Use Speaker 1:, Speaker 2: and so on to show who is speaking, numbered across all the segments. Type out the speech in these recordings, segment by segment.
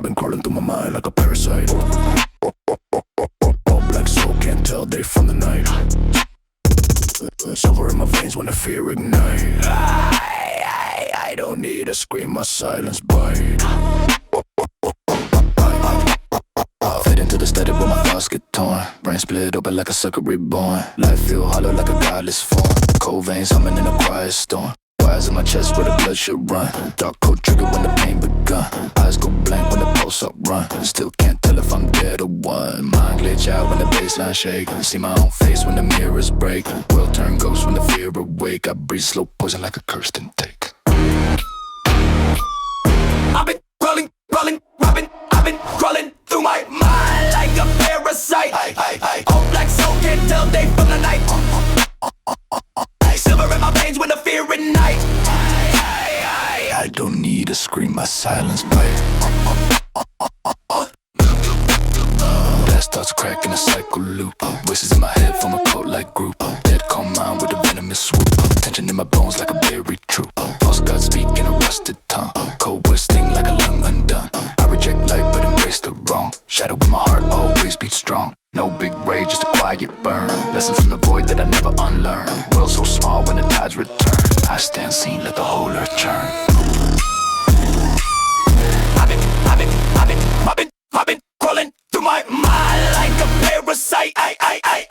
Speaker 1: been crawling through my mind like a parasite. All black soul, can't tell day from the night. Silver in my veins when the fear ignite. I don't need a scream, my silence bite. Fade into the static where my thoughts get torn. Brain split open like a sucker reborn. Life feel hollow like a godless form. Cold veins humming in a quiet storm. Wires in my chest where the blood should run. Dark cold trigger when the pain begun. Eyes go blank when the pulse up run. Still can't tell if I'm dead or what. Mind glitch out when the baseline shake. See my own face when the mirrors break. World turn ghost when the fear awake. I breathe slow poison like a cursed intake. I've been crawling, robbing. I've been crawling through my mind like a parasite. All black soul can't tell day from the night. Silver in my veins when the fear ignite. I don't need a scream, my silence bite. Blast thoughts cracking a cycle loop. Voices in my head from a cult like group. Dead calm mind with a venomous swoop. Tension in my bones like a buried troop. False God speak in a rusted tongue. Cold words sting like a lung undone. I reject light but embrace the wrong. Shadow in my heart always beats strong. No big rage, just a quiet burn. Lessons from the void that I never unlearn. World so small when the tides return. I stand seen, let the whole earth churn. I've been crawling through my mind like a parasite.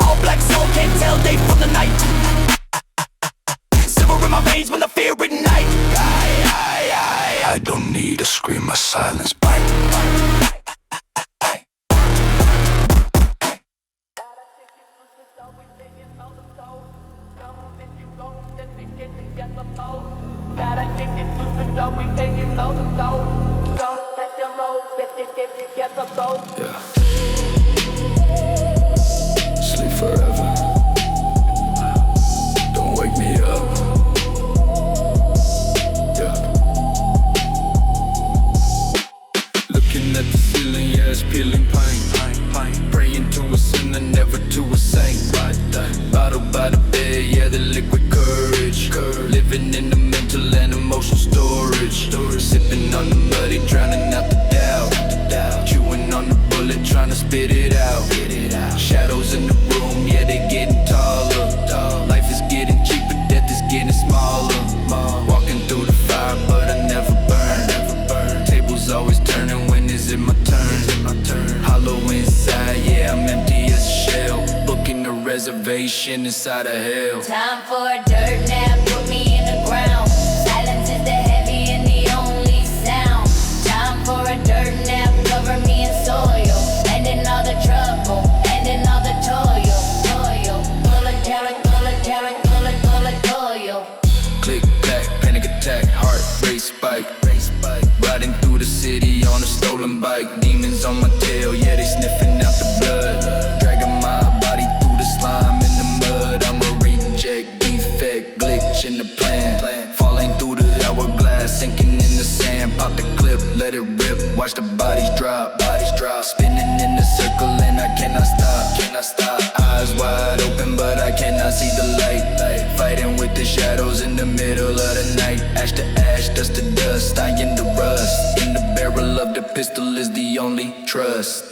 Speaker 1: All black soul can't tell day from the night. Silver in my veins when the fear ignite. I don't need a scream, my silence bite. Yeah. Sleep forever. Don't wake me up. Yeah. Looking at the ceiling, yeah, it's peeling pain. Praying to a sinner, never to a saint. Bottle by the bed, yeah, the liquid courage. Living in the mental and emotional storage. Sipping on the muddy, drowning out the doubt. Chewing on the bullet, trying to spit it out. Shadows in the room, yeah, they getting taller. Life is getting cheaper, death is getting smaller. Walking through the fire, but I never burn. Tables always turning, when is it my turn? Hollow inside, yeah, I'm empty as a shell. Booking a reservation inside of hell.
Speaker 2: Time for a dirt nap, put me in the ground. Silence is the heavy and the only sound. Time for a dirt nap, cover me in soil. Ending all the trouble, ending all the toil. Bullet toil.
Speaker 1: Click, clack, panic attack, heart rate spike. Riding through the city on a stolen bike. Demons on my tail, yeah, they sniffing out the blood. Dragging my body through the slime in the mud. I'm a reject, defect, glitch in the plan. Falling through the hourglass, sinking in the sand. Pop the clip, let it rip, watch the bodies drop. Spinning in the circle and I cannot stop. Eyes wide open but I cannot see the light. Fighting with the shadows in the middle of the night. Ash to ash, dust to dust, I in the rust. In the barrel of the pistol is the only trust.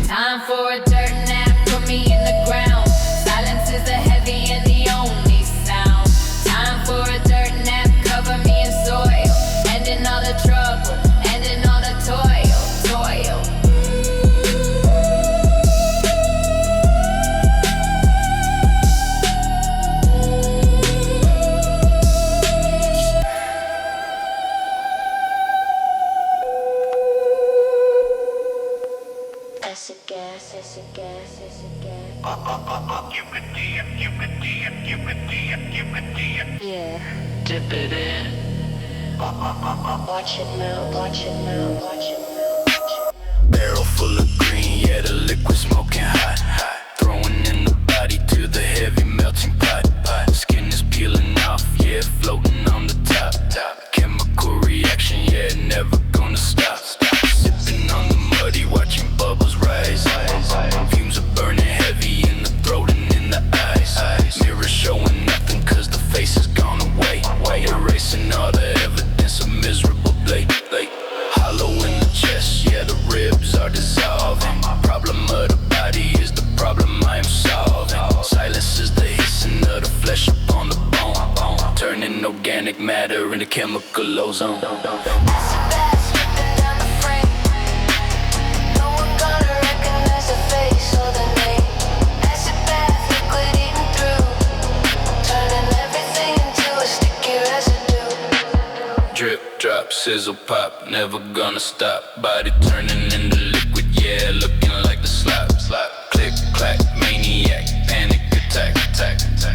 Speaker 2: Time for a dirt nap, put me in the ground. Silence is the heavy and the only sound. Time for a dirt nap, cover me in soil. Ending all the trouble, ending all the toil.
Speaker 3: Yeah. Dip it in. Watch it melt.
Speaker 1: Barrel full of green, yeah, the liquid smoking hot. Throwing in the body to the heavy melting pot. Skin is peeling off, yeah, floating on the top. Chemical reaction, yeah, never gonna stop. Sipping on the muddy, watching bubbles rise. organic matter in the chemical ozone. Drip, drop, sizzle, pop, never gonna stop. Body turning into liquid, yeah, looking like the slap. Click, clack, maniac, panic attack,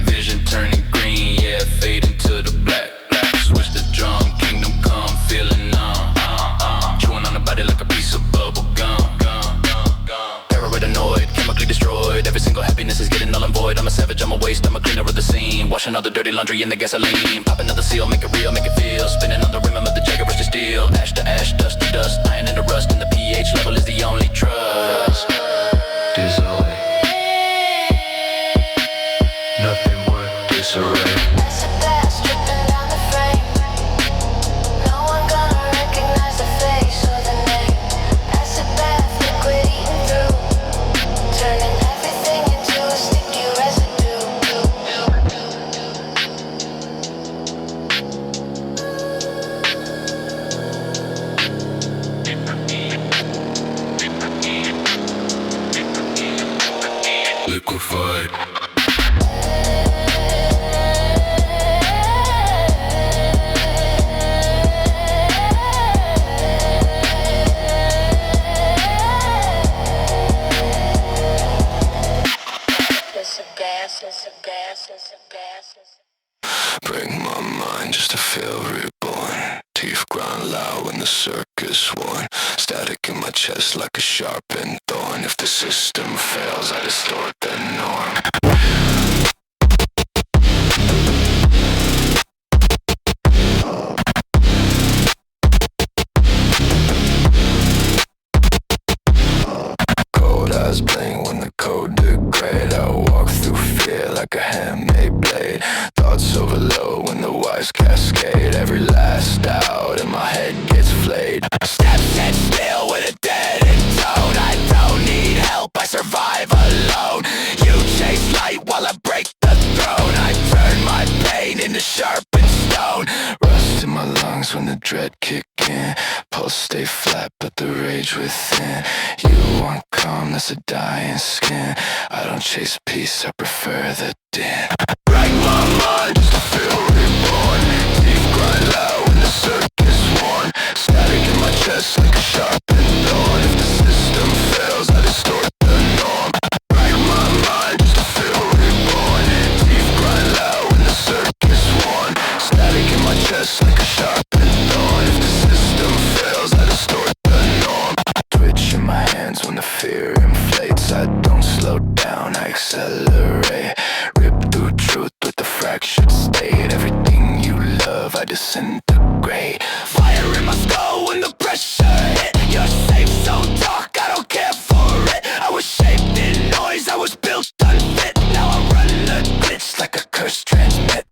Speaker 1: vision turning green, yeah, fade into the black. Switch the drum, kingdom come, feeling numb. Chewing on the body like a piece of bubble gum. Paranoid, chemically destroyed. Every single happiness is getting null and void. I'm a savage, I'm a waste, I'm a cleaner of the scene. Washing all the dirty laundry in the gasoline. Pop another seal, make it real, make it feel. Spinning on the rim of the Jagger rush to steel. Ash to ash, dust to dust. Iron into rust, and the pH level is the only trust. Disarray. Nothing worth disarray. Liquefied. Break my mind just to feel reborn. Teeth grind loud when the circus won. Static in my chest like a sharpened thorn. If the system fails, I distort the norm. Cold eyes blink when the code degrade. I walk through fear like a handmade blade. Thoughts overload when the wires cascade. Every last doubt in my head gets flayed. Steps sit still with a dead tone. I don't need help, I survive alone. You chase light while I break the throne. I turn my pain into sharpened stone. Rust in my lungs when the dread kick in. Pulse stay flat but the rage within. You want calm, that's a dying skin. I don't chase peace, I prefer the din. Break my mind just to feel reborn. Teeth grind loud when the circus won. Static in my chest like a sharpened thorn. If the system fails, I distort the norm. Break my mind just to feel reborn. Teeth grind loud when the circus won. Static in my chest like a sharpened thorn. If the system fails, I distort the norm. Twitch in my hands when the fear inflates. I don't slow down, I accelerate. Rip through truth with the fractured state. Everything you love, I disintegrate. Fire in my skull when the pressure hit. Your safe zone talk, I don't care for it. I was shaped in noise, I was built unfit. Now I run the glitch like a curse transmit.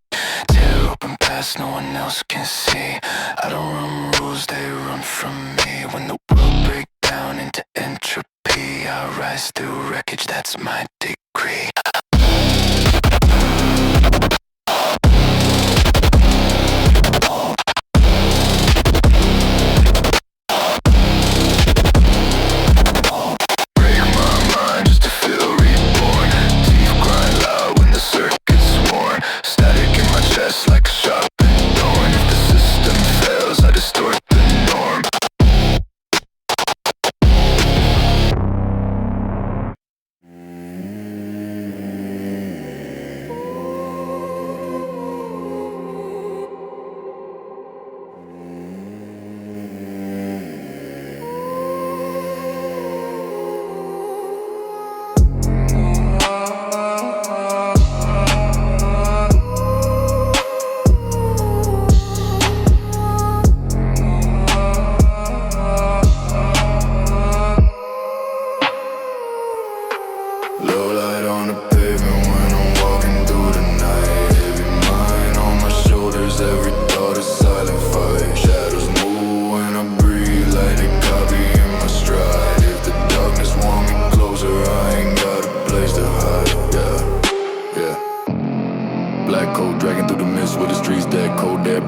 Speaker 1: Tear open past no one else can see. I don't run rules, they run from me. When the world breaks down into entropy, I rise through wreckage, that's my degree. Like a sharpened thorn. If the system fails, I distort the norm.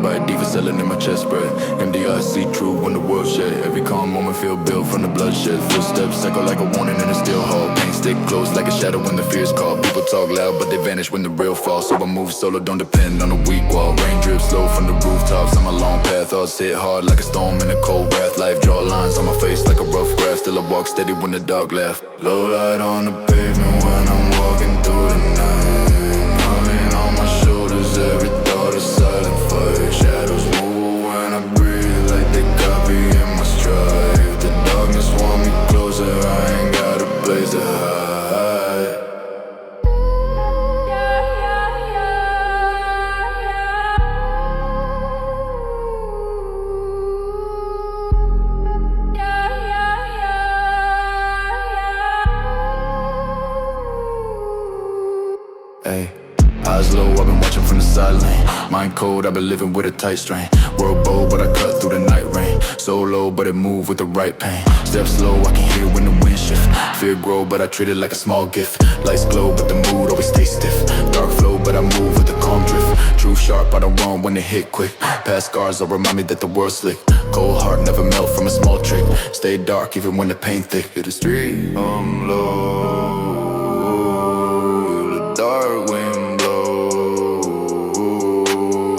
Speaker 1: by a diva selling in my chest spread. MDIC true when the world shed. Every calm moment feel built from the bloodshed. Footsteps echo like a warning in a steel hall. Pain stick close like a shadow when the fears call. People talk loud but they vanish when the real falls. So I move solo, don't depend on a weak wall. Rain drips slow from the rooftops on my long path. Thoughts hit hard like a storm in a cold breath. Life draw lines on my face like a rough graph. Still I walk steady when the dark left. Low light on the pavement when I'm walking through the night. Calling on my shoulders, every thought is silent fire. Shadows move when I breathe like they copy in my stride. If the darkness want me closer, I ain't got a place to hide. Hey, eyes low, I've been watching from the sideline. Mind cold, I've been living with a tight strain. World bold, but I cut through the night rain. So low, but it moved with the right pain. Step slow, I can hear when the wind shift. Fear grow, but I treat it like a small gift. Lights glow, but the mood always stays stiff. Dark flow, but I move with a calm drift. Truth sharp, I don't run when they hit quick. Past scars will remind me that the world's slick. Cold heart never melt from a small trick. Stay dark even when the pain thick. Hit the street, I'm low. Dark wind blow.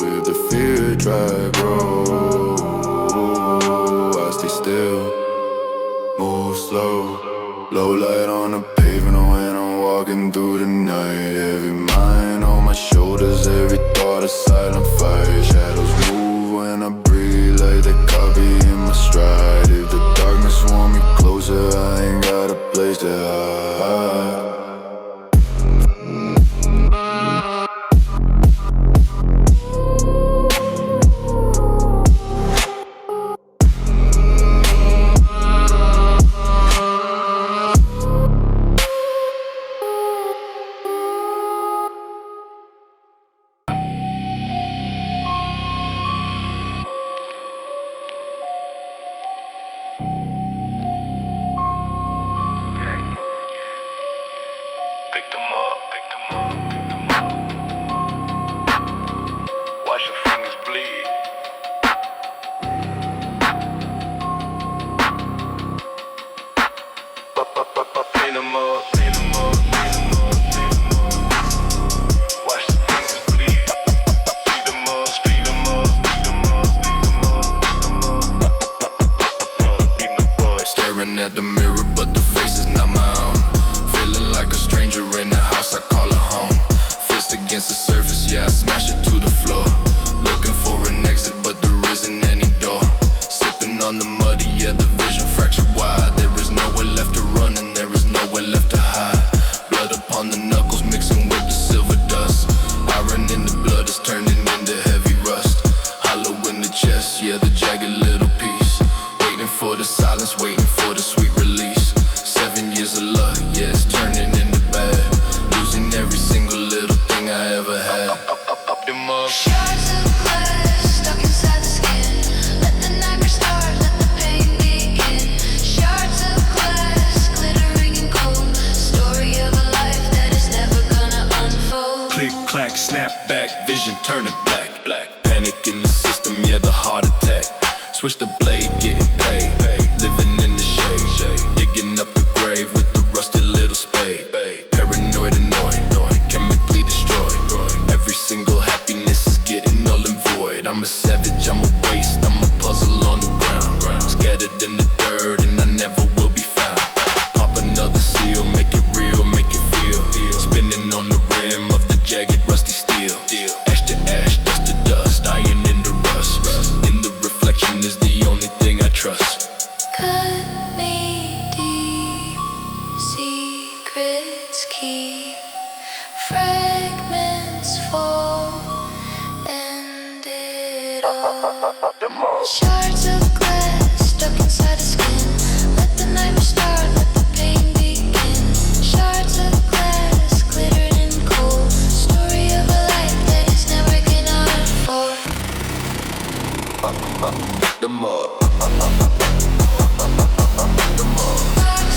Speaker 1: If the fear try grow, I stay still, move slow. Low light on the pavement when I'm walking through the night. Heavy mind on my shoulders, every thought a silent fire. Shadows move when I breathe like they copy in my stride. If the darkness want me closer, I ain't got a place to hide. At the mirror, but the face is not my own. Feeling like a stranger in the house, I call it home. Fist against the surface, yeah, I smash it to the floor. Looking for an exit, but there isn't any door. Sipping on the muddy, yeah, the vision fractured wide. There is nowhere left to run and there is nowhere left to hide. Blood upon the knuckles mixing with the silver dust. Iron in the blood is turning into heavy rust. Hollow in the chest, yeah, the jagged little piece. Waiting for the silence, waiting for the sweet release. 7 years of luck, yeah, it's turning into bad. Losing every single little thing I ever had. Up them up.
Speaker 2: Shards of glass stuck inside the skin. Let the nightmare start, let the pain begin. Shards of glass glittering and cold. Story of a life that is never gonna unfold.
Speaker 1: Click, clack, snap back, vision turning black. Panic in the system, yeah, the heart attack. Switch the blade, getting paid. Living in the shade, digging up the grave with the rusty little spade. Paranoid, annoyed, chemically destroyed. Every single happiness is getting null and void. I'm a savage, I'm a waste, I'm a puzzle on the ground. Scattered in the dirt and I never will be found. Pop another seal, make it real, make it feel. Spinning on the rim of the jagged rusty steel. Ash to ash, dust to dust, iron in the rust. In the reflection is the only thing I trust.
Speaker 2: Cut me deep, secrets keep. Fragments fall, end it all. Shards of glass stuck inside the skin. Let the nightmare start, let the pain begin. Shards of glass glittered and cold. Story of a life that is never gonna unfold.
Speaker 1: The mud.
Speaker 2: Shards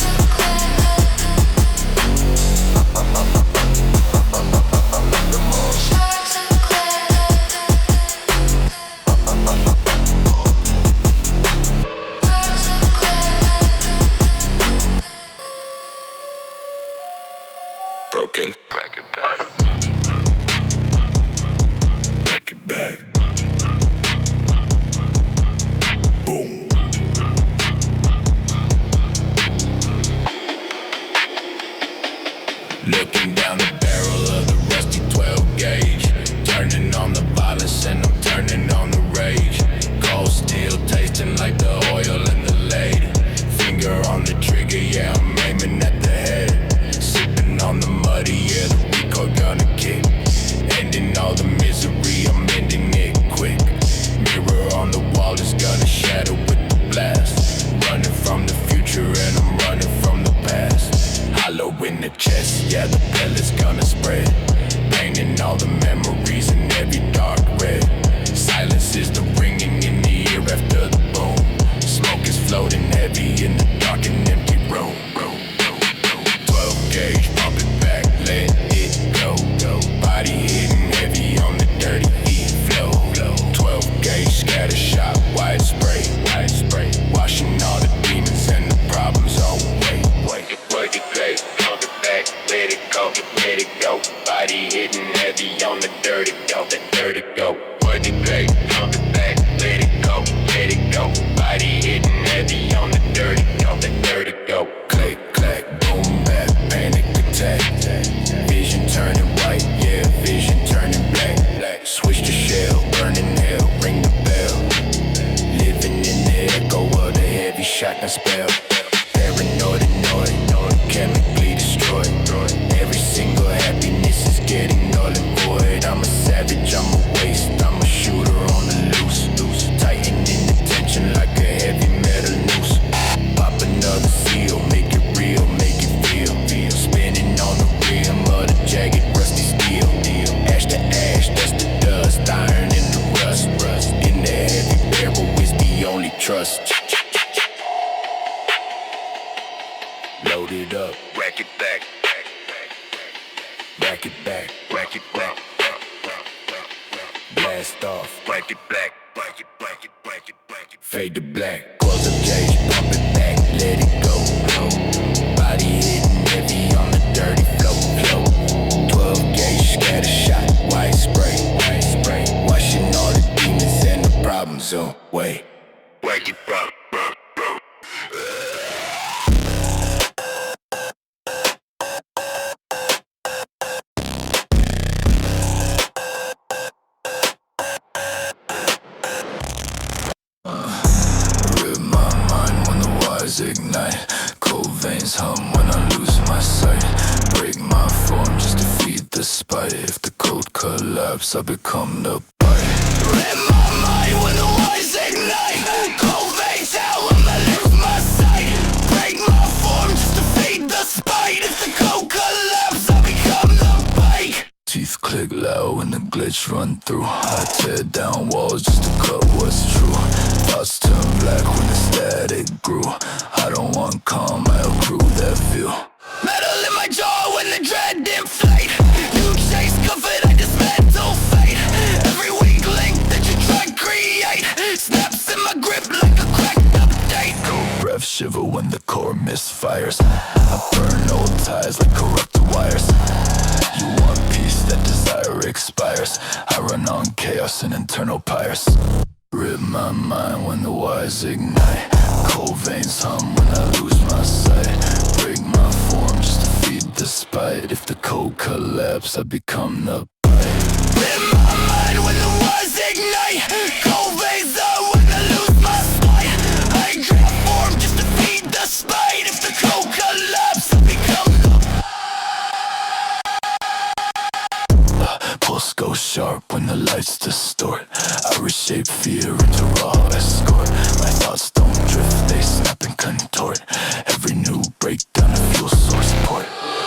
Speaker 2: of glass. Shards of glass.
Speaker 1: broken. Back it back. Back it back. Boom. Looking down the barrel of the rusty 12 gauge, turning on the violence and I'm turning on the rage. Cold steel tasting like the oil in the lady. Finger on the trigger, yeah, I'm aiming at the head. Sipping on the muddy, yeah, the recoil gonna kick. Ending all the misery, I'm ending it quick. Mirror on the wall is gonna shatter with the blast. Running from the future and I'm running from the past. Hollow in the chest, yeah, the pellet's gonna spread. Painting all the memories in every dark red. Silence is the ringing in the ear after the boom. Smoke is floating heavy in the dark and empty room. 12 gauge, pump it back, let it go. Body hitting heavy on the dirty heat flow. 12 gauge, scatter shot, wide spray. Washing all the demons and the problems away. Work it back, pump it back, let it go. Body hitting heavy on the dirty go. Work it back, pump it back, let it go. Body hitting heavy on the dirty go. Click, clack, boom, bap, panic attack. Vision turning white, yeah, vision turning black. Switch to shell, burning hell, ring the bell. Living in the echo of the heavy shotgun spell. Paranoid, chemically destroyed. Every single happiness is getting null and void. I'm a savage, I'm a waste, I'm a shooter on the loose. Tightening the tension like a heavy metal noose. Pop another seal, make it real, make it feel. Spinning on the rim of the jagged rusty steel. Ash to ash, dust to dust, iron in the rust. In the heavy barrel is the only trust. Load it up, rack it back. Rack it back, rack it back. Blast off, rack it black. Fade to black, close up gauge, pump it back, let it go. Body hitting heavy on the dirty flow. 12 gauge, scatter shot, white spray. Washing all the demons and the problems away. Wake it up. Ignite, cold veins hum when I lose my sight. Break my form just to feed the spite. If the cold collapse, I become the bite. Rip my mind when the wires ignite. Cold veins out when I lose my sight. Break my form just to feed the spite. If the cold collapse, I become the bite. Teeth click loud when the glitch run through. I tear down walls just to cut what's true. Thoughts turn black when the static grew. I don't want calm, I accrue that view. Metal in my jaw when the dread inflate. You chase comfort, I dismantle fate. Every weak link that you try to create snaps in my grip like a cracked update. Cold breath shiver when the core misfires. I burn old ties like corrupted wires. You want peace, that desire expires. I run on chaos and internal pyres. Rip my mind when the wires ignite. Cold veins hum when I lose my sight. Break my form just to feed the spite. If the cold collapse, I become the bite. Rip my mind when the wires ignite. Cold veins hum when I lose my sight. I grab form just to feed the spite. If the cold collapse, I become the pulse goes sharp when the lights distort. I reshape fear into raw escort. My thoughts don't drift, they snap and contort. Every new breakdown a fuel source port.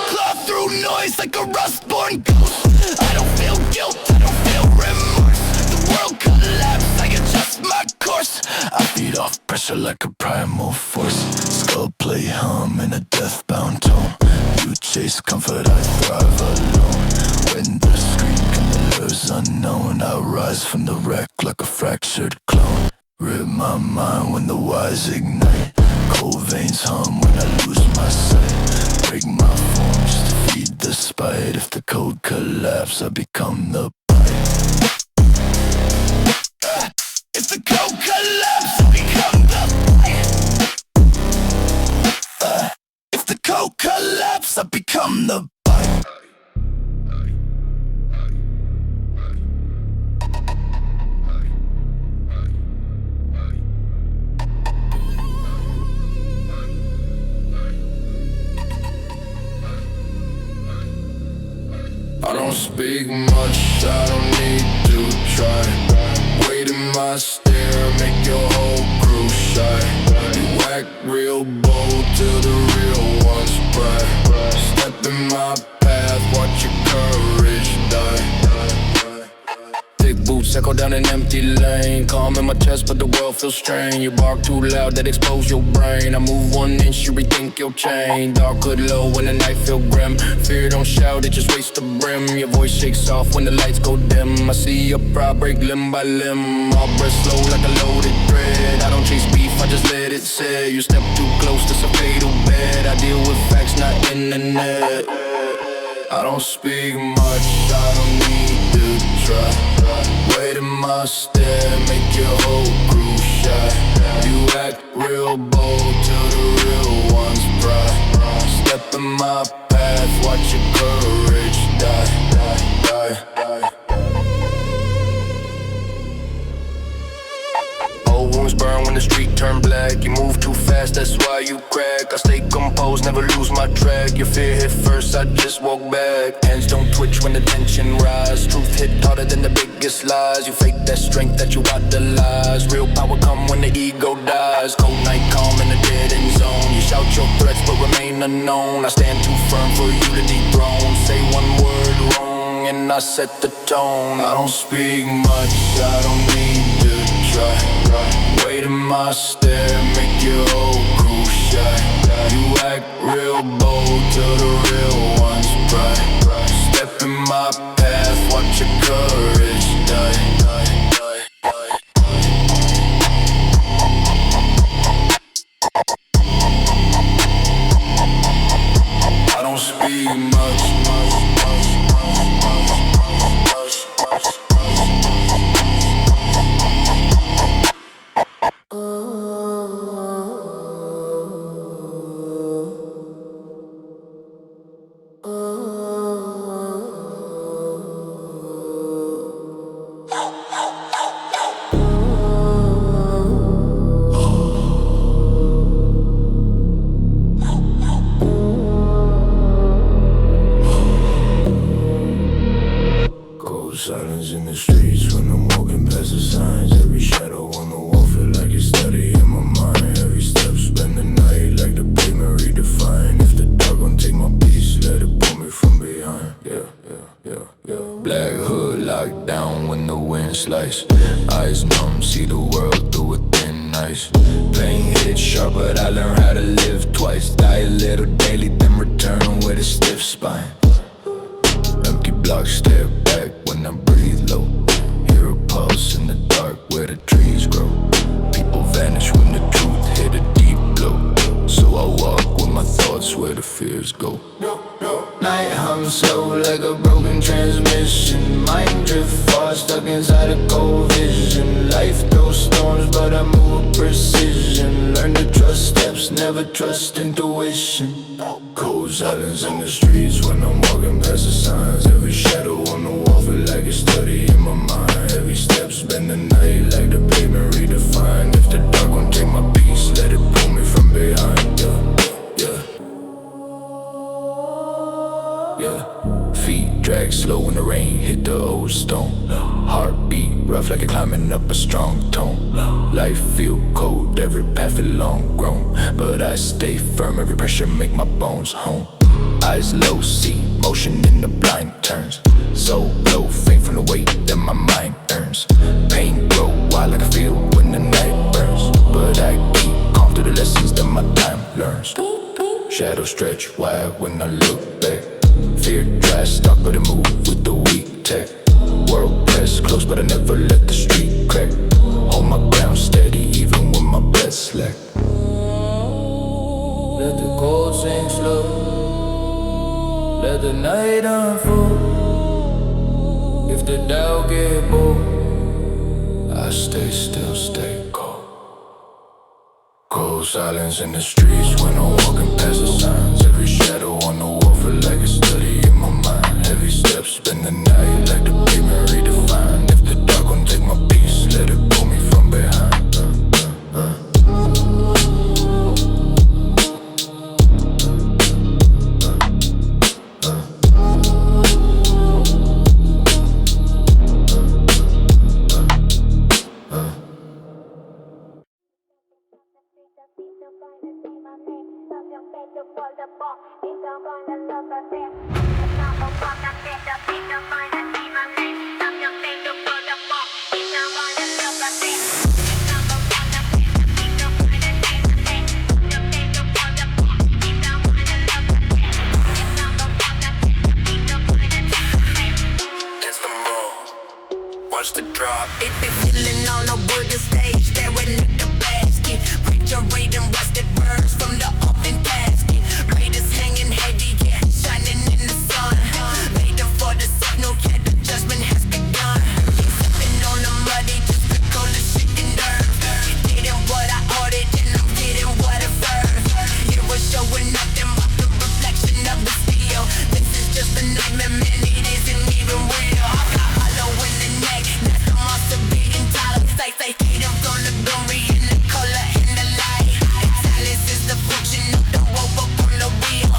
Speaker 1: Claw through noise like a rust-born ghost. I don't feel guilt, I don't feel remorse. The world collapsed, I adjust my course. I feed off pressure like a primal force. Skull play hum in a death-bound tone. You chase comfort, I thrive alone. When the scream can the lures unknown, I rise from the wreck like a fractured clone. Rip my mind when the wires ignite. Cold veins hum when I lose my sight. Break my form just to feed the the spite. If the code collapse, I become the bite. If the code collapse, I become the bite. If the code collapse, I become the bite. I don't speak much, I don't need to try. Weight in my stare, make your whole crew shy. You act real bold till the real ones cry. Step in my path, watch your courage die. Big boots echo down an empty lane. Calm in my chest, but the world feels strained. You bark too loud, that expose your brain. I move 1 inch, you rethink your chain. Dark hood low when the night feel grim. Fear don't shout, it just waits the brim. Your voice shakes off when the lights go dim. I see your pride break limb by limb. I'll breath slow like a loaded thread. I don't chase beef, I just let it sit. You step too close, that's a fatal bet. I deal with facts, not internet. I don't speak much, I don't need to try. Weight in my stare, make your whole crew shy. You act real bold till the real ones cry. Step in my path, watch your courage die. Old wounds burn when the street turn black. You move too fast, that's why you crack. I stay composed, never lose my track. Your fear hit first, I just walk back. Hands don't twitch when the tension rise. Truth hit harder than the biggest lies. You fake that strength that you idolize. Real power come when the ego dies. Cold night calm in the dead end zone. You shout your threats but remain unknown. I stand too firm for you to dethrone. Say one word wrong and I set the tone. I don't speak much, I don't need to try. Weight in my stare, make your whole crew shy. You act real bold till the real ones cry. Step in my path, watch your courage die. I don't speak much. Silence in the streets when I'm walking past the signs. Every shadow on the wall feel like it's study in my mind. Every step spend the night like the pavement redefined. If the dark gon' take my peace, let it pull me from behind. Yeah. Black hood locked down when the wind slice. Eyes numb, see the world through a thin ice. Pain hits sharp, but I learned how to live twice. Die a little daily, then return with a stiff spine. Empty blocks stare back when I breathe low. Hear a pulse in the dark where the trees grow. People vanish when the truth hit a deep blow. So I walk with my thoughts where the fears go. Night hums slow like a broken transmission. Mind drift far, stuck inside a cold vision. Life throws storms, but I move with precision. Learn to trust steps, never trust intuition. Cold silence in the streets when I'm walking past the signs. Every shadow on the wall feel like it's study in my mind. Every step spend the night like the pavement redefined. If the dark gon' take my peace, let it pull me from behind. Yeah. Feet drag slow when the rain hit the old stone. Heartbeat rough like you're climbing up a strong tone. Life feel cold, every path feel long grown. But I stay firm, every pressure make my bones home. Eyes low, see motion in the blind turns. So low, faint from the weight that my mind earns. Pain grow wild like I feel when the night burns. But I keep calm through the lessons that my time learns. Shadows stretch wide when I look back. Fear tries stuck but I move with the weak tech. World press close but I never let the street crack. Hold my ground steady even when my breath slack. Let the cold sink slow. Let the night unfold. If the doubt get bold, I stay still, stay cold. Cold silence in the streets when I'm walking past the signs. Every shadow on the wall feel like a study in my mind. Heavy steps, spend the night like the pavement redefined. If the dark gon' take my peace, let it pull me from behind. Watch the drop.
Speaker 4: If they feeling on a burger stage, staring at the basket, picture reading rusted words from the open casket. Raiders hanging heavy, yeah, shining in the sun. Waiting for the signal, yeah, the judgment has begun. Sipping on the muddy, just pick on the shit and dirt. Getting what I ordered, and I'm getting what I earned. Heroes showing up, them up the reflection of the steel. This is just a nightmare, man, it isn't even real. I got hollow in the neck. That's the monster beating time. Say, hate him from the glory and the color and the light. Silence is the function of the robot on the wheel.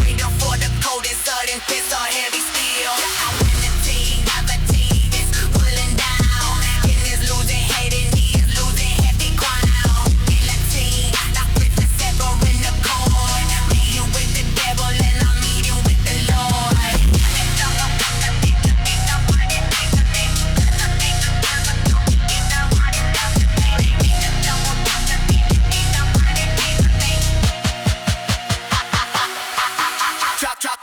Speaker 4: Waiting for the coldest sudden piss or heavy steel. I win the team, gravity is pulling down. King is losing hate and he is losing heavy ground. Guillotine, like with the saber in the corn. Meeting with the devil and I'm meeting with the Lord. Drop,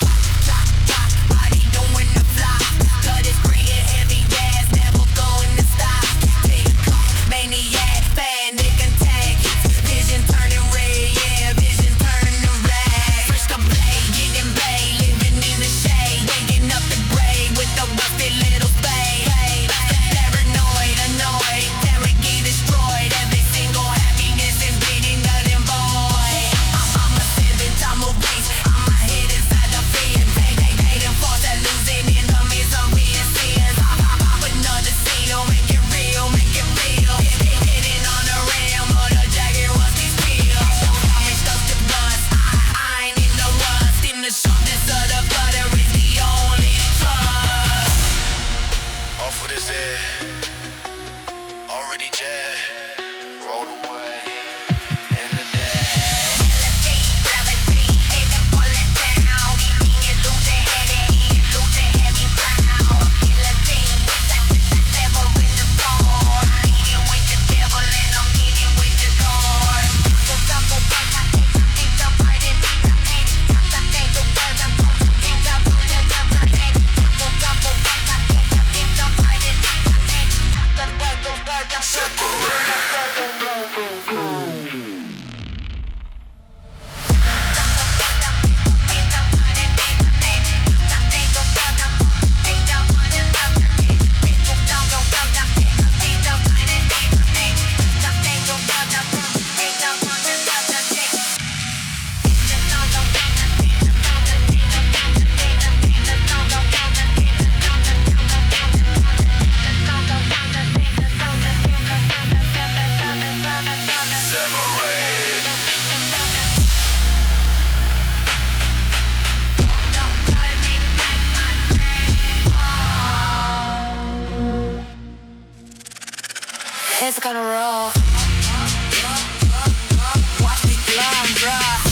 Speaker 4: body doing the flop. Blood is creating heavy gas, never going to stop. Take off, maniac, panic attack. Vision turning red, yeah, vision turning to black. Fresh to blade, getting paid, living in the shade. Waking up the grave with a rusty little spade. Paranoid, annoyed, terror get destroyed. Every single happiness is beating of them boys. I'm a savage, I'm a race. I'm a head inside the fear. Hating for that losing in the misery and sins. Pop another scene, don't make it real, make it real. Hitting on the rim, or the jacket rusty steel. Damage stuff to bust. I ain't in the rust. In the sharpness of the butter is the only trust.
Speaker 5: Off with his head, already jet, rolled away, in the day.
Speaker 4: It's kinda rough. Watch me climb, bruh.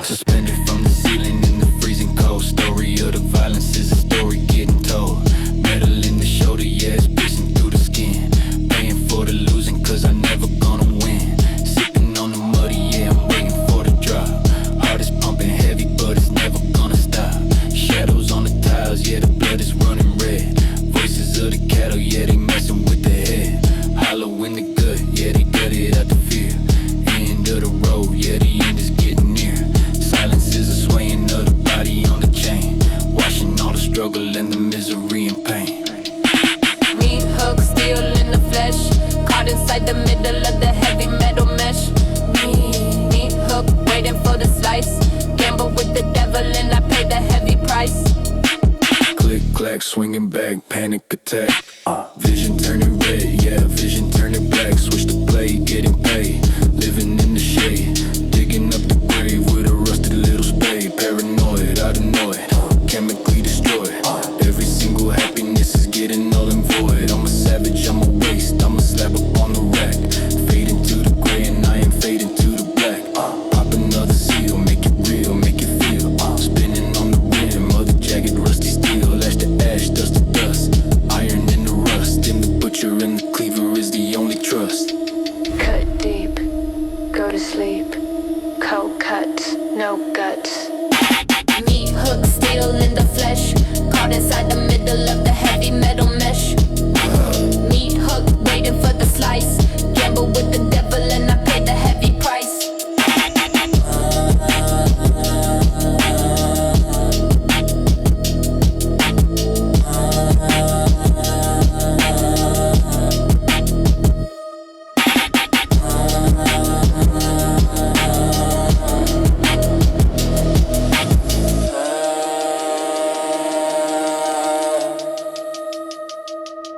Speaker 1: Suspended from the ceiling in the freezing cold. Story of the violence is a story getting told. Metal in the shoulder, yeah, it's piercing through the skin. Paying for the losing, cause I never gonna win. Sipping on the muddy, yeah, I'm waiting for the drop. Heart is pumping heavy, but it's never gonna stop. Shadows on the tiles, yeah, the blood is running red. Voices of the cattle, yeah, they messing with the head. Hollow in the gut, yeah, they gut it out the fear. End of the road, yeah, the end is getting near. Silence is a swaying of the body on the chain, washing all the struggle and the misery and pain.
Speaker 4: Meat hook, steel in the flesh, caught inside the middle of the heavy metal mesh. Meat hook, waiting for the slice. Gamble with the devil and I pay the heavy price.
Speaker 1: Click, clack, swinging back, panic attack. Vision turning red, yeah, vision turning black. Switch the play, getting paid. Living in the shade, digging up the grave with a rusted little spade. Paranoid, out of noise, chemically destroyed. Every single happiness is getting null and void. I'm a savage, I'm a waste, I'm a slab up on the rack. Fade into the gray and I am fading to the black. Pop another seal, make it real, make it feel. Spinning on the rim of the jagged rusty steel. Ash to ash, dust to dust, iron in the rust. In the butcher and the cleaver is the only trust.
Speaker 3: Cut deep, go to sleep. Cold cuts, no guts.
Speaker 4: Meat hook, steel in the flesh, caught inside the middle of the heavy metal mesh. Meat hook, waiting for the slice. Gamble with the devil and I pay the heavy price.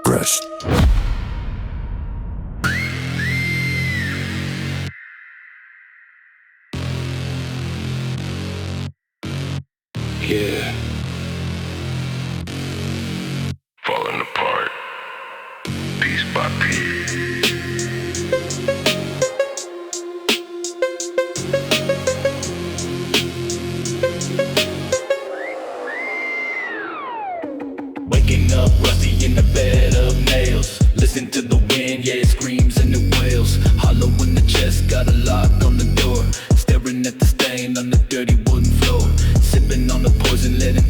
Speaker 1: Brush. Yeah.
Speaker 5: Falling apart, piece by piece.
Speaker 1: Waking up rusty in the bed of nails. Listen to the wind, yeah, it screams and it wails. Hollow in the chest, got a lock on the door. Staring at the stain on the dirty wooden floor. Sipping on the poison, letting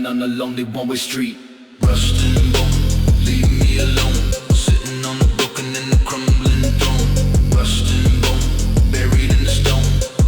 Speaker 1: line on a lonely one-way street. Rust and bone, leave me alone. Sitting on the broken and the crumbling throne. Rust and bone, buried in the stone.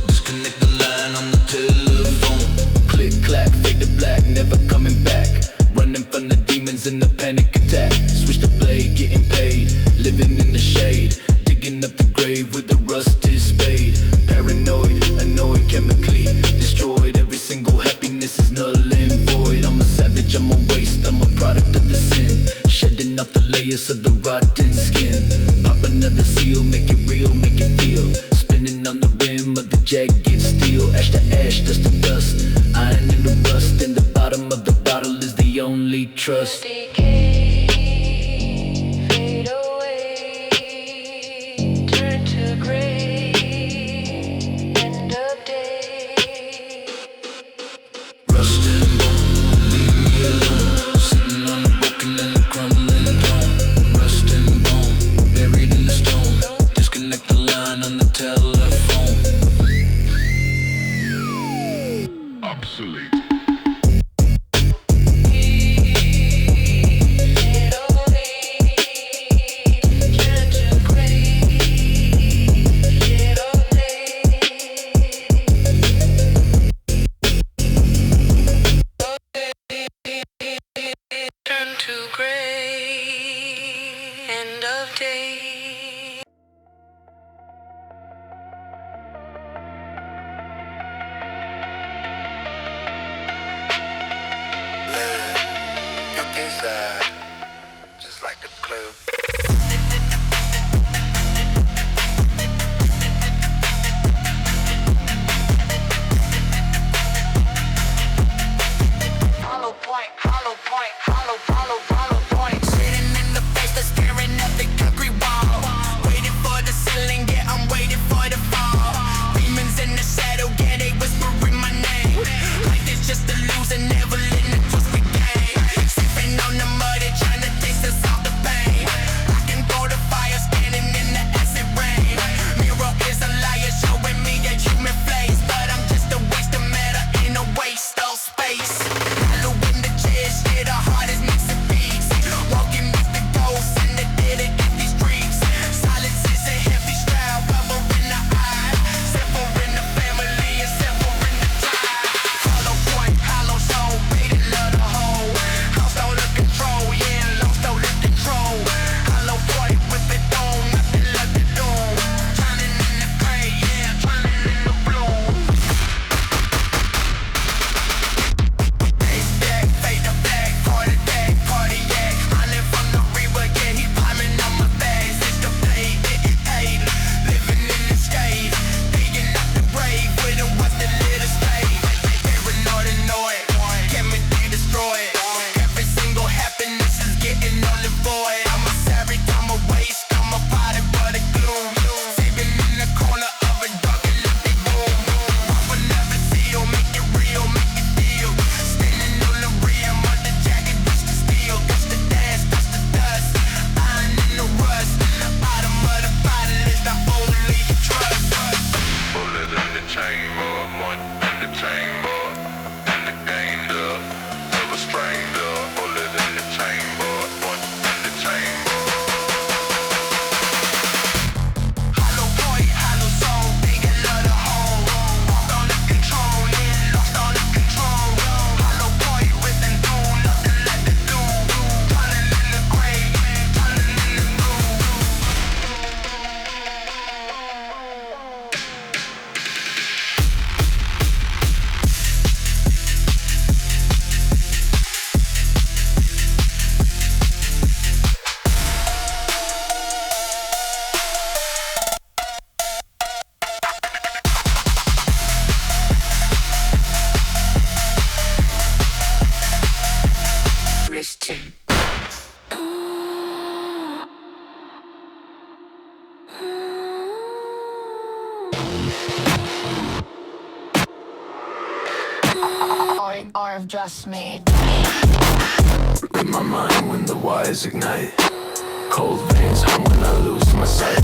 Speaker 1: Disconnect the line on the telephone. Click, clack, fade to black, never coming back. Running from the demons in the panic attack. Switch the blade, getting paid. Living in the shade, digging up the grave with a rusted spade. Paranoid, annoyed, chemically destroyed. Every single happiness is null and void. I'm a savage, I'm a waste, I'm a product of the sin. Shedding off the layers of the rotten skin. Pop another seal, make it real, make it feel. Spinning on the rim of the jagged steel. Ash to ash, dust to dust, iron in the rust. And the bottom of the bottle is the only trust.
Speaker 5: Inside, just like the club.
Speaker 4: Hollow point, hollow point, hollow point. Sitting in the face that's staring at the concrete wall. Waiting for the ceiling, yeah, I'm waiting for the fall. Demons in the shadow, yeah, they whispering my name. Like it's just a loser, never letting the trust be gained. Sipping on the muddy, trying to taste us off the pain. I can throw the fire, standing in the acid rain. Mirror is a liar, showing me a human face, but I'm just a waste of matter in a waste of space. Hollow in the chest, yeah, the heart is mixing beats. Walking with the ghosts and the dead in these streets. Silence is a heavy stride, rubber in the eye. Simple in the family and simple in the tribe. Hollow point, hollow soul, baby, love the whole. House out of control, yeah, lost out of control. Hollow point with the dome, nothing left to do. Drowning in the gray, yeah, drowning in the blue. Face back, fade to black, party back, cardiac. Running from the reaper, yeah, he climbing on my bags. It's the blade, getting paid, living in the shade. Digging up the grave with a what's the little spade. Paranoid, annoyed, chemically destroyed. Every single happiness is getting null and void. I'm a savage, I'm a waste, I'm a body but a gloom. Saving in the corner of a dark and empty room. Pop another seal, make it real, make it deal. Standing on the rim of the jacket, touch the steel, touch the dance, touch the dust. Iron in the rust, the bottom of the bottle is the only you trust.
Speaker 5: Bullet in the chamber, one in the chamber. In the game, of a stranger. Bullet in the chamber, one in the chamber.
Speaker 4: Hollow point, hollow soul, they get love the whole. Walk on the control, yeah, lost all the control. Hollow point with the doom, nothing left to do. Drowning in the grave, drowning in the blue. Christian. I've just made.
Speaker 1: In my mind when the wires ignite. Cold veins hum when I lose my sight.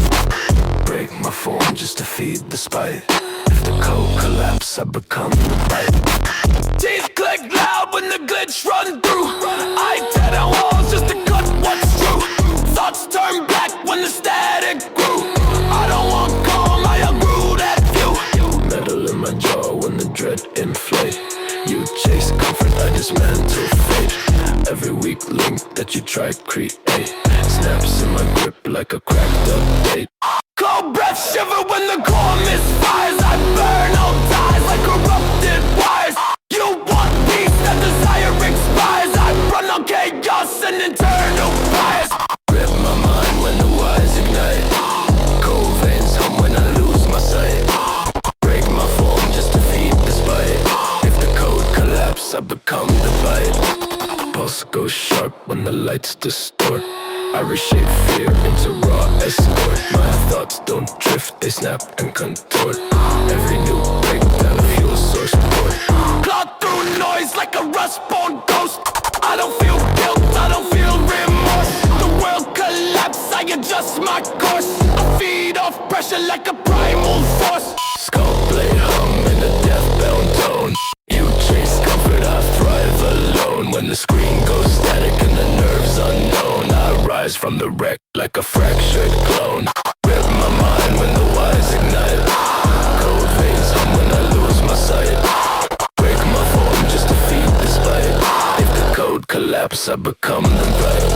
Speaker 1: Break my form just to feed the spite. If the cold collapse, I become the bite. Teeth click loud when the glitch run through. I tear down walls just to cut what's true. Thoughts turn black when the static grew. I don't want calm, I outgrew that view. Metal in my jaw when the dread inflate. You chase comfort, I dismantle fate. Every weak link that you try create snaps in my grip like a cracked up date. Cold breath shiver when the core misfires. I burn all ties like corrupted wires. You want peace, that desire expires. I run on chaos and internal fires. Grip my mind when the wires ignite. Cold veins hum when I lose my sight. Break my form just to feed the spite. If the code collapse, I become the bite. Pulse goes sharp when the lights distort. I reshape fear into raw escort. My thoughts don't drift, they snap and contort. Every new breakdown a fuel source port. Claw through noise like a rust-born ghost. I don't feel guilt, I don't feel remorse. The world collapses, I adjust my course. I feed off pressure like a primal force. Skull blade hum in a death-bound tone. You chase comfort, I thrive alone. When the screen goes static and the nerves unknown, I rise from the wreck like a fractured clone. Rip my mind when the wires ignite. Cold veins hum when I lose my sight. Break my form just to feed the spite. If the code collapse, I become the right.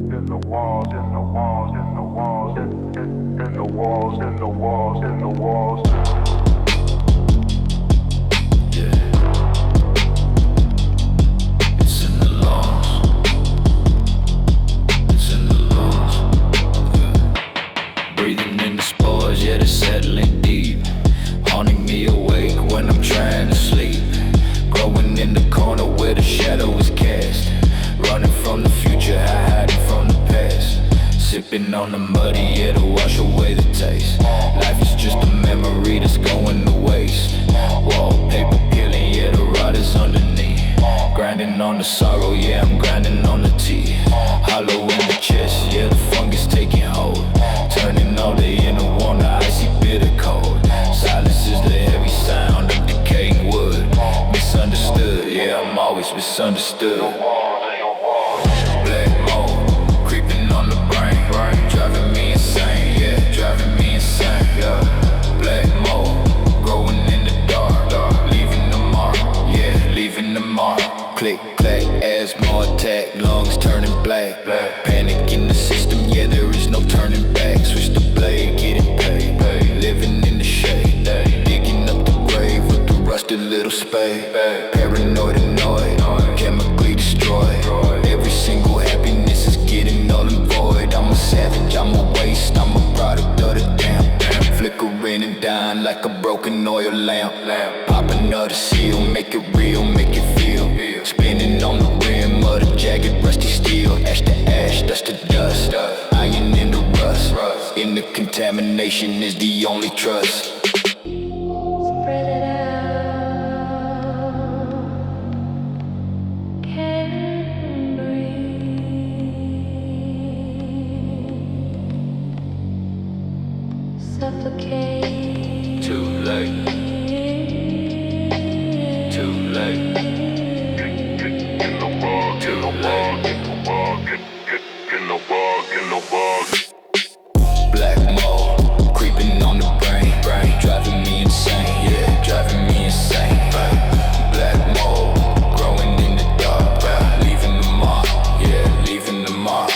Speaker 5: In the walls, in the walls, in the walls, in the walls, in the walls, in the walls.
Speaker 1: Yeah, it's in the laws. It's in the laws. Yeah. Breathing in the spores, yeah, they're settling deep. Haunting me awake when I'm trying to sleep. Growing in the corner where the shadow is cast. Running from the future, hiding from the past. Sipping on the muddy air to wash away the taste. Life is just a memory that's going to waste. Wallpaper peeling, yeah, the rot is underneath. Grinding on the sorrow, yeah, I'm grinding on the tea. Hollow in the chest, yeah, the fungus taking hold. Turning all the inner warm to icy bitter cold. Silence is the heavy sound of decaying wood. Misunderstood, yeah, I'm always misunderstood. Black mold, creeping on the brain, driving me insane, yeah, driving me insane, yeah. Black mold, growing in the dark, leaving the mark, yeah, leaving the mark. Click, clack, asthma attack, lungs turning black. Panic in the system, yeah, there is no turning back. Switch the blade, getting paid, living in the shade, digging up the grave with the rusted little spade. Paranoid, annoyed, chemically destroyed. Every single happiness is getting null and void. I'm a savage, I'm a waste, I'm a product of the damn. Flickering and dying like a broken oil lamp. Pop another seal, make it real, make it feel. Spinning on the rim of the jagged rusty steel. Ash to ash, dust to dust, iron in the rust. In the contamination is the only trust.
Speaker 3: Spread it out. Can't breathe. Suffocate.
Speaker 1: Too late. Too late.
Speaker 5: In the walls, in the walls, in the walls, in the walls, in the walls.
Speaker 1: Black mold, creeping on the brain, driving me insane, yeah, driving me insane. Black mold, growing in the dark, leaving the mark, yeah, leaving the mark.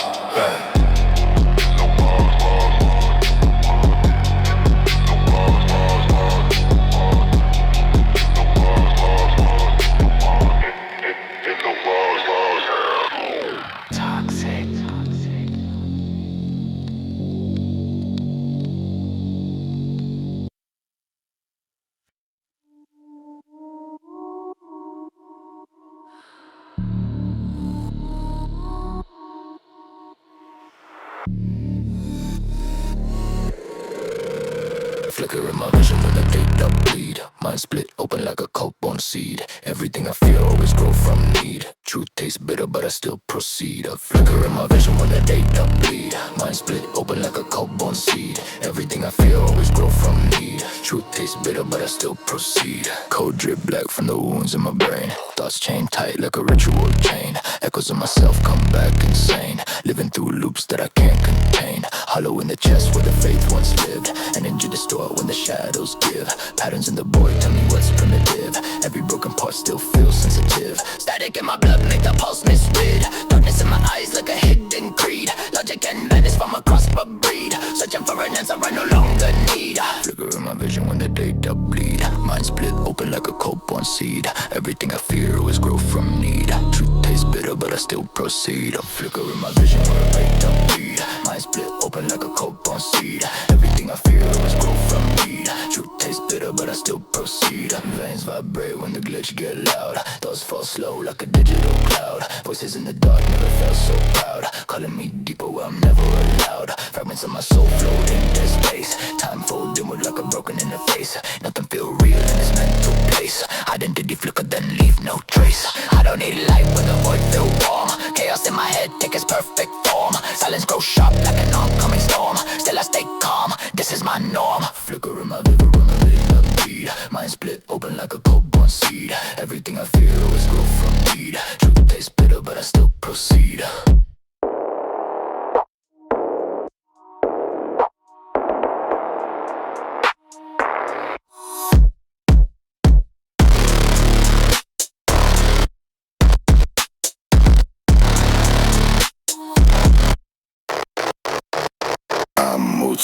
Speaker 1: Flicker in my vision when the data bleed. Mind split open like a cold-born seed. Everything I fear always grow from need. Truth tastes bitter, but I still proceed. A flicker in my vision when the day don't bleed. Mind split open like a cold-born seed. Everything I fear always grow from need. Truth tastes bitter, but I still proceed. Cold drip black from the wounds in my brain. Thoughts chain tight like a ritual chain. Echoes of myself come back insane. Living through loops that I can't contain. Hollow in the chest where the faith once lived. An energy distort when the shadows give. Patterns in the void tell me what's primitive. Every broken part still feels sensitive. Static in my blood make the pulse misread. Darkness in my eyes like a hidden creed. Logic and madness from across my breed. Searching for an answer I no longer need. Flicker in my vision when the data bleed. Mind split open like a cold-born seed. Everything I fear always grow from need. Truth tastes bitter but I still proceed. A flicker in my vision where the data bleed. Mind split open like a cold-born seed. Everything I fear always grow from need. Truth tastes bitter but I still proceed. Veins vibrate when the glitch get loud. Thoughts fall slow like a digital cloud. Voices in the dark never felt so proud. Calling me deeper where I'm never allowed. Fragments of my soul float in this space. Time fold inward like a broken interface. Nothing feel real in this mental place. Identity flicker then leave no trace. I don't need light when the void feel warm. Chaos in my head take its perfect form. Silence grows sharp like an oncoming storm. Still I stay calm, this is my norm. Flicker in my liver when the vision bleed. Mind split open like a cold-born seed. Everything I fear always grow from need. Truth tastes bitter but I still proceed.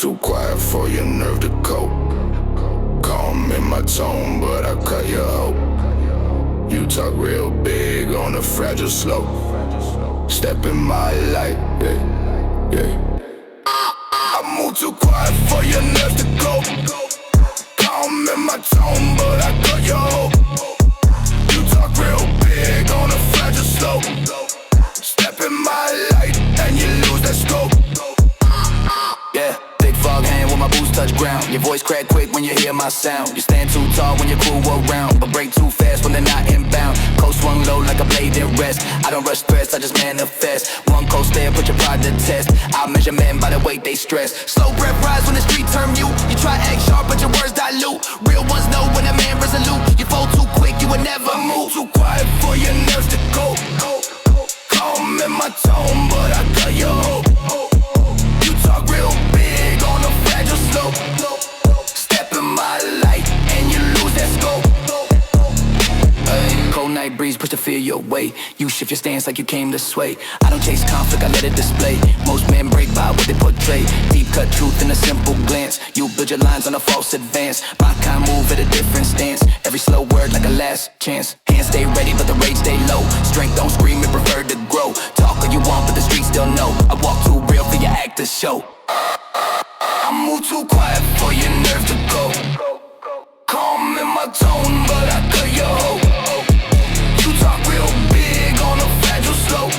Speaker 5: Too quiet for your nerve to cope. Calm in my tone, but I cut your hope. You talk real big on a fragile slope. Step in my light, yeah, yeah. I move too quiet for your nerve to cope. Calm in my tone, but I cut your hope. You talk real big on a fragile slope. Step in my light and you lose that scope. Yeah. Fog hand when my boots touch ground. Your voice crack quick when you hear my sound. You stand too tall when your crew around, but break too fast when they're not inbound. Coast swung low like a blade in rest. I don't rush stress, I just manifest. One coast there, put your pride to test. I measure men by the weight they stress. Slow breath rise when the street term you. You try to act sharp, but your words dilute. Real ones know when a man resolute. You fold too quick, you would never move. Too quiet for your nerves to go. Calm in my tone, but I cut your hope. You talk real big on a fragile slope. Step in my light and you lose that scope. Hey, cold night breeze push the fear your way. You shift your stance like you came to sway. I don't chase conflict, I let it display. Most men break by what they portray. Deep cut truth in a simple glance. You build your lines on a false advance. My kind move at a different stance. Every slow word like a last chance. Hands stay ready but the rage stay low. Strength don't scream, it prefer to grow. Talk all you want but the streets still know. I walk too real for your act to show. I move too quiet for your nerve to go. Calm in my tone, but I cut your hope. You talk real big on a fragile slope.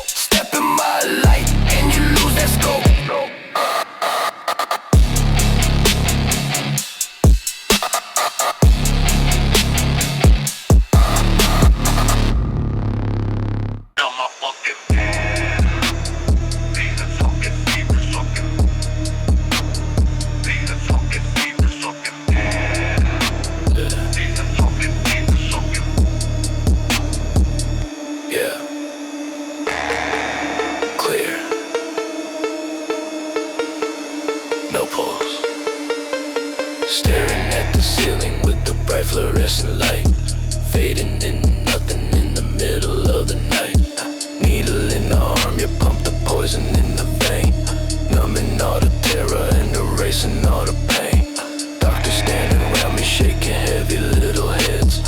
Speaker 5: Step in my light and you lose that scope. Fluorescent light, fading in nothing in the middle of the night. Needle in the arm, you pump the poison in the vein, numbing all the terror and erasing all the pain. Doctors standing around me shaking heavy little heads,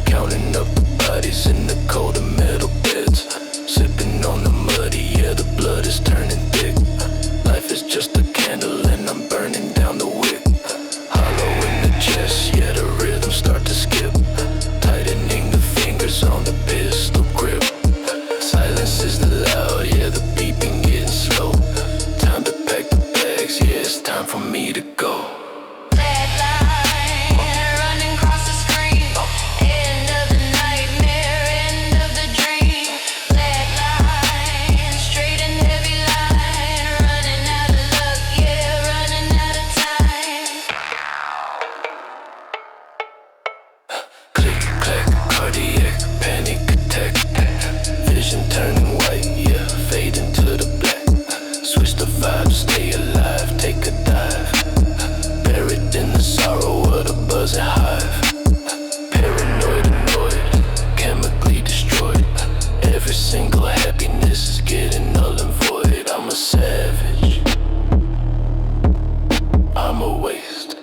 Speaker 5: counting up the bodies in the cold and metal beds. Sipping on the muddy, yeah, the blood is turning thick. Life is just a candle and I'm burning down the wick. Hollow in the chest, yeah, the rhythm start to skip.
Speaker 1: Cardiac panic attack. Vision turning white, yeah, fade into the black. Switch the vibe, stay alive, take a dive. Buried in the sorrow of the buzzing hive. Paranoid, annoyed, chemically destroyed. Every single happiness is getting null and void. I'm a savage, I'm a waste.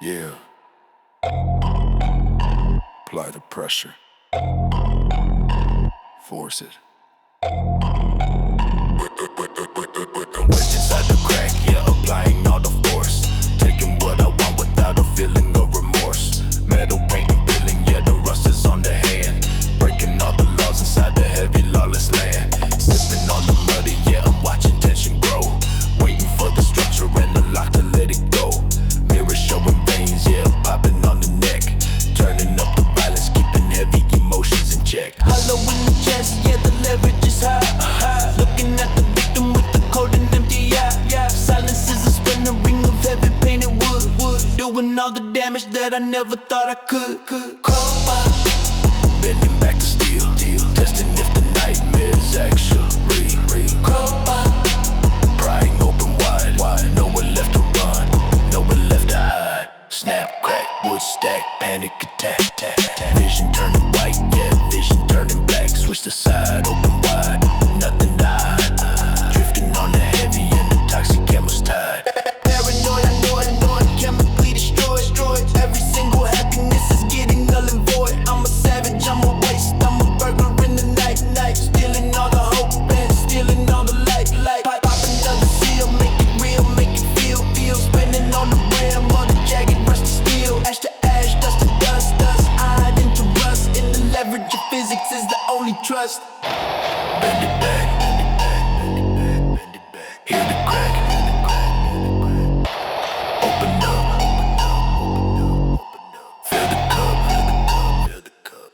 Speaker 5: Yeah. Apply the pressure. Force it.
Speaker 1: Wedge inside the crack, yeah, applying all the force. Taking what I want without a feeling of remorse. Metal paint and feeling, yeah, the rust is on the hand. Breaking all the laws inside the heavy lawless land. Sipping on the muddy, yeah, I'm watching tension grow. Waiting for the structure and the lock to let it go. Mirror showing veins, yeah, popping on the neck. Turning up the violence, keeping heavy emotions in check.
Speaker 6: Hollow in the chest, yeah, the leverage is high. Looking at the victim with the cold and empty eye. Silence is a splintering of heavy painted wood. Doing all the damage that I never thought I could.
Speaker 1: Bending back to steel. Testing if the nightmare's actually real. Prying open wide. Nowhere left to run, nowhere left to hide. Snap, crack, wood stack, panic attack. Vision turning white, yeah, vision turning black. Switch the side, open wide, nothing to hide. Drifting on the heavy and the toxic camel's tide.
Speaker 6: Paranoid, annoyed, chemically destroyed. Every single happiness is getting null and void. I'm a savage, I'm a waste, I'm a burglar in the night. Stealing all the hope and stealing all the light. Pop another seal, make it real, make it feel. Spinning on the rim of the jagged rusty steel. Ash to ash, dust to dust. I hide into rust. In the leverage of physics is the only trust.
Speaker 1: Bend it back, hear the crack. Open up, fill the cup.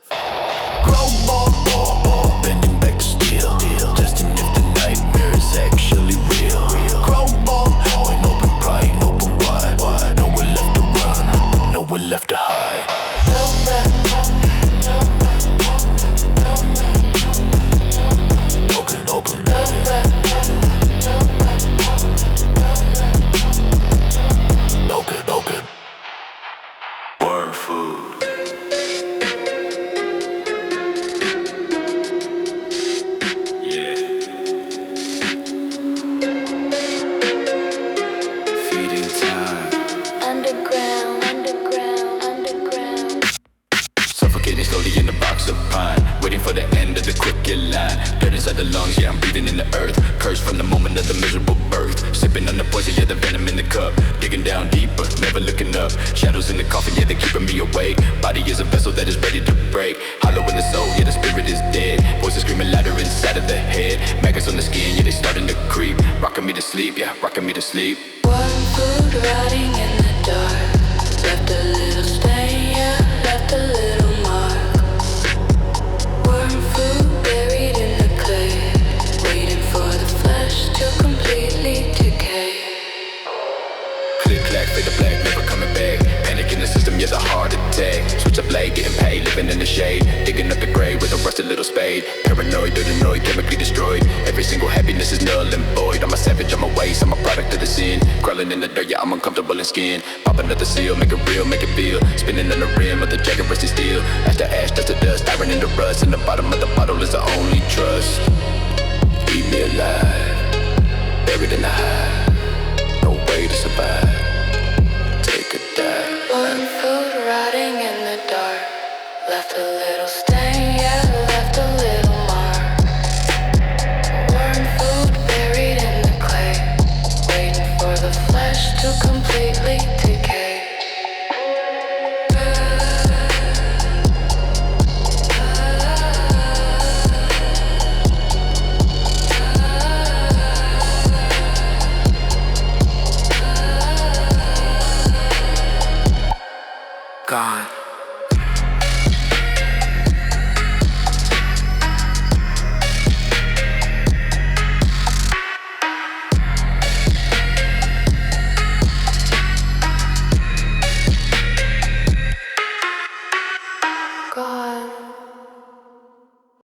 Speaker 6: Grow ball,
Speaker 1: Bending back to steel. Testing if the nightmare is actually real.
Speaker 6: grow ball.
Speaker 1: Prying open wide. Nowhere left to run, nowhere left to hide. Open. Open. Word food. Yeah. Feeding time.
Speaker 3: Underground.
Speaker 1: Suffocating slowly in the box of pine. Waiting for the end of the crooked line. Dirt inside the lungs, yeah, I'm breathing in the earth. Cursed from the moment of the miserable birth. Sipping on the poison, yeah, the venom in the cup. Digging down deeper, never looking up. Shadows in the coffin, yeah, they're keeping me awake. Body is a vessel that is ready to break. Hollow in the soul, yeah, the spirit is dead. Voices screaming louder inside of the head. Maggots on the skin, yeah, they starting to creep. Rocking me to sleep, yeah, rocking me to sleep.
Speaker 3: Warm food rotting in the dark. Left a little stain, yeah, left a little mark. Warm food buried in the clay, waiting for the flesh to completely decay.
Speaker 1: Click, clack, fade to black, never coming back. Panic in the system, yeah, the heart attack. Switch up blade, getting paid, living in the shade. Digging up the grave with a rusted little spade. Paranoid, annoyed, chemically destroyed. Every single happiness is null and void. I'm a savage, I'm a waste, I'm a product of the sin. Crawling in the dirt, yeah, I'm uncomfortable in skin. Pop another seal, make it real, make it feel. Spinning on the rim of the jagged rusty steel. Ash to ash, dust to dust, iron in the rust. And the bottom of the bottle is the only trust. Keep me alive, buried in the high. No way to survive. Take a dive.
Speaker 3: Warm food rotting in the dark. Left a little stain, yeah, left a little mark. Warm food buried in the clay, waiting for the flesh to completely decay.
Speaker 1: God.